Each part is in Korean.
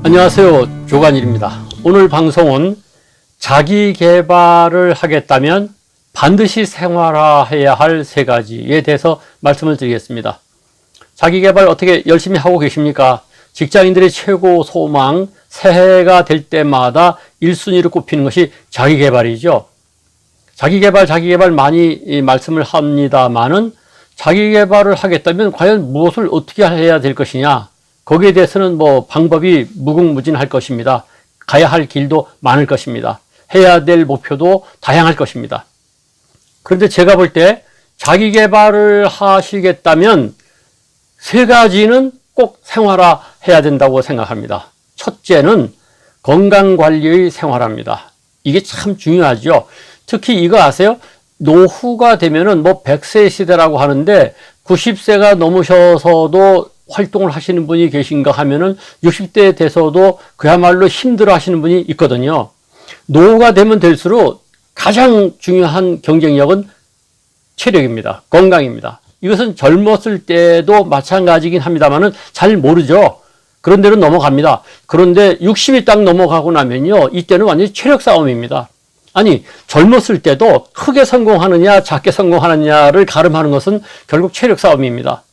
안녕하세요, 조관일입니다. 오늘 방송은 자기 개발을 하겠다면 반드시 생활화해야 할 세 가지에 대해서 말씀을 드리겠습니다. 자기 개발 어떻게 열심히 하고 계십니까? 직장인들의 최고 소망, 새해가 될 때마다 1순위로 꼽히는 것이 자기 개발이죠. 자기 개발 많이 말씀을 합니다만은 자기 개발을 하겠다면 과연 무엇을 어떻게 해야 될 것이냐? 거기에 대해서는 방법이 무궁무진할 것입니다. 가야 할 길도 많을 것입니다. 해야 될 목표도 다양할 것입니다. 그런데 제가 볼 때 자기 개발을 하시겠다면 세 가지는 꼭 생활화해야 된다고 생각합니다. 첫째는 건강관리의 생활화입니다. 이게 참 중요하죠. 특히 이거 아세요? 노후가 되면은 100세 시대라고 하는데 90세가 넘으셔서도 활동을 하시는 분이 계신가 하면은 60대 돼서도 그야말로 힘들어 하시는 분이 있거든요. 노후가 되면 될수록 가장 중요한 경쟁력은 체력입니다. 건강입니다. 이것은 젊었을 때도 마찬가지긴 합니다만은 잘 모르죠. 그런 데는 넘어갑니다. 그런데 60이 딱 넘어가고 나면요, 이때는 완전히 체력 싸움입니다. 아니, 젊었을 때도 크게 성공하느냐 작게 성공하느냐를 가름하는 것은 결국 체력 싸움입니다.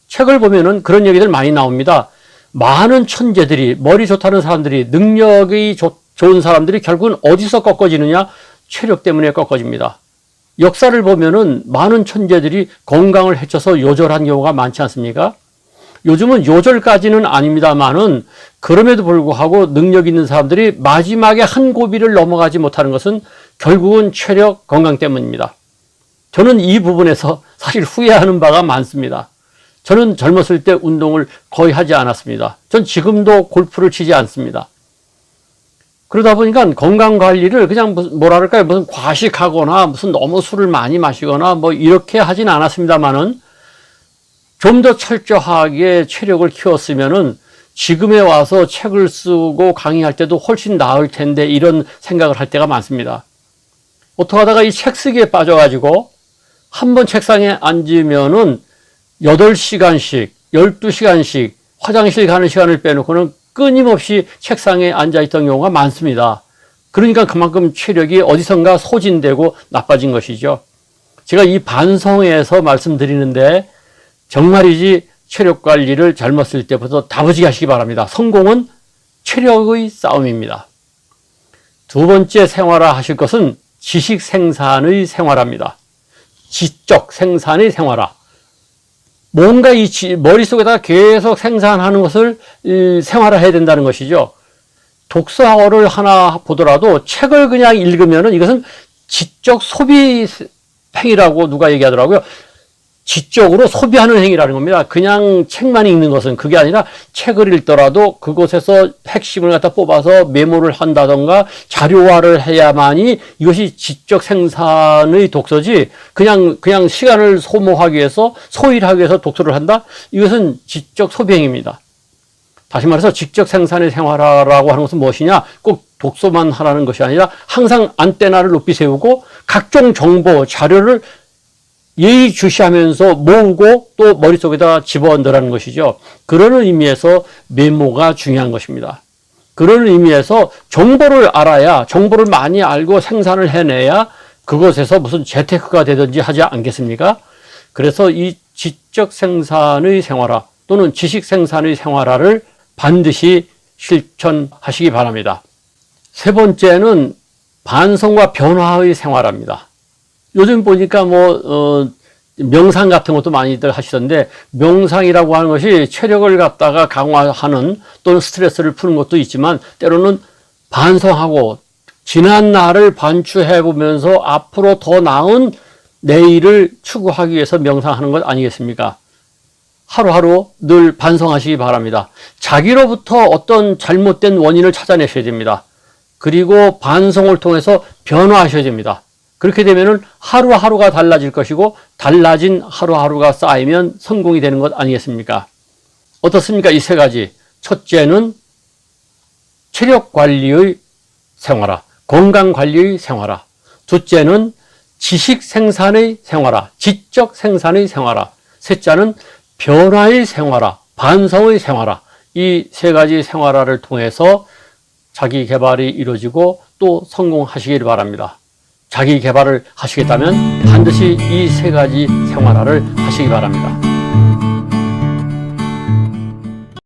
책을 보면은 그런 얘기들 많이 나옵니다. 많은 천재들이, 머리 좋다는 사람들이, 능력이 좋은 사람들이 결국은 어디서 꺾어지느냐? 체력 때문에 꺾어집니다. 역사를 보면은 많은 천재들이 건강을 해쳐서 요절한 경우가 많지 않습니까? 요즘은 요절까지는 아닙니다만은 그럼에도 불구하고 능력 있는 사람들이 마지막에 한 고비를 넘어가지 못하는 것은 결국은 체력, 건강 때문입니다. 저는 이 부분에서 사실 후회하는 바가 많습니다. 저는 젊었을 때 운동을 거의 하지 않았습니다. 전 지금도 골프를 치지 않습니다. 그러다 보니까 건강관리를 그냥 무슨 과식하거나 무슨 너무 술을 많이 마시거나 이렇게 하진 않았습니다만은 좀 더 철저하게 체력을 키웠으면은 지금에 와서 책을 쓰고 강의할 때도 훨씬 나을 텐데 이런 생각을 할 때가 많습니다. 어떻게 하다가 이 책 쓰기에 빠져가지고 한번 책상에 앉으면은 8시간씩, 12시간씩 화장실 가는 시간을 빼놓고는 끊임없이 책상에 앉아있던 경우가 많습니다. 그러니까 그만큼 체력이 어디선가 소진되고 나빠진 것이죠. 제가 이 반성에서 말씀드리는데 정말이지 체력 관리를 젊었을 때부터 다부지게 하시기 바랍니다. 성공은 체력의 싸움입니다. 두 번째 생활화 하실 것은 지식 생산의 생활화입니다. 지적 생산의 생활화. 뭔가 머릿속에다 계속 생산하는 것을 생활화해야 된다는 것이죠. 독서를 하나 보더라도 책을 그냥 읽으면은 이것은 지적 소비 행위라고 누가 얘기하더라고요. 지적으로 소비하는 행위라는 겁니다. 그냥 책만 읽는 것은 그게 아니라 책을 읽더라도 그곳에서 핵심을 갖다 뽑아서 메모를 한다던가 자료화를 해야만이 이것이 지적 생산의 독서지 그냥 시간을 소모하기 위해서 소일하기 위해서 독서를 한다? 이것은 지적 소비 행위입니다. 다시 말해서 지적 생산의 생활화라고 하는 것은 무엇이냐? 꼭 독서만 하라는 것이 아니라 항상 안테나를 높이 세우고 각종 정보, 자료를 예의주시하면서 모으고 또 머릿속에다 집어넣으라는 것이죠. 그런 의미에서 메모가 중요한 것입니다. 그런 의미에서 정보를 알아야, 정보를 많이 알고 생산을 해내야 그것에서 무슨 재테크가 되든지 하지 않겠습니까? 그래서 이 지적 생산의 생활화 또는 지식 생산의 생활화를 반드시 실천하시기 바랍니다. 세 번째는 반성과 변화의 생활화입니다. 요즘 보니까 명상 같은 것도 많이들 하시던데 명상이라고 하는 것이 체력을 갖다가 강화하는 또는 스트레스를 푸는 것도 있지만 때로는 반성하고 지난 날을 반추해 보면서 앞으로 더 나은 내일을 추구하기 위해서 명상하는 것 아니겠습니까? 하루하루 늘 반성하시기 바랍니다. 자기로부터 어떤 잘못된 원인을 찾아내셔야 됩니다. 그리고 반성을 통해서 변화하셔야 됩니다. 그렇게 되면은 하루하루가 달라질 것이고 달라진 하루하루가 쌓이면 성공이 되는 것 아니겠습니까? 어떻습니까? 이 세 가지. 첫째는 체력 관리의 생활화, 건강 관리의 생활화. 둘째는 지식 생산의 생활화, 지적 생산의 생활화. 셋째는 변화의 생활화, 반성의 생활화. 이 세 가지 생활화를 통해서 자기 개발이 이루어지고 또 성공하시길 바랍니다. 자기 개발을 하시겠다면 반드시 이 세 가지 생활화를 하시기 바랍니다.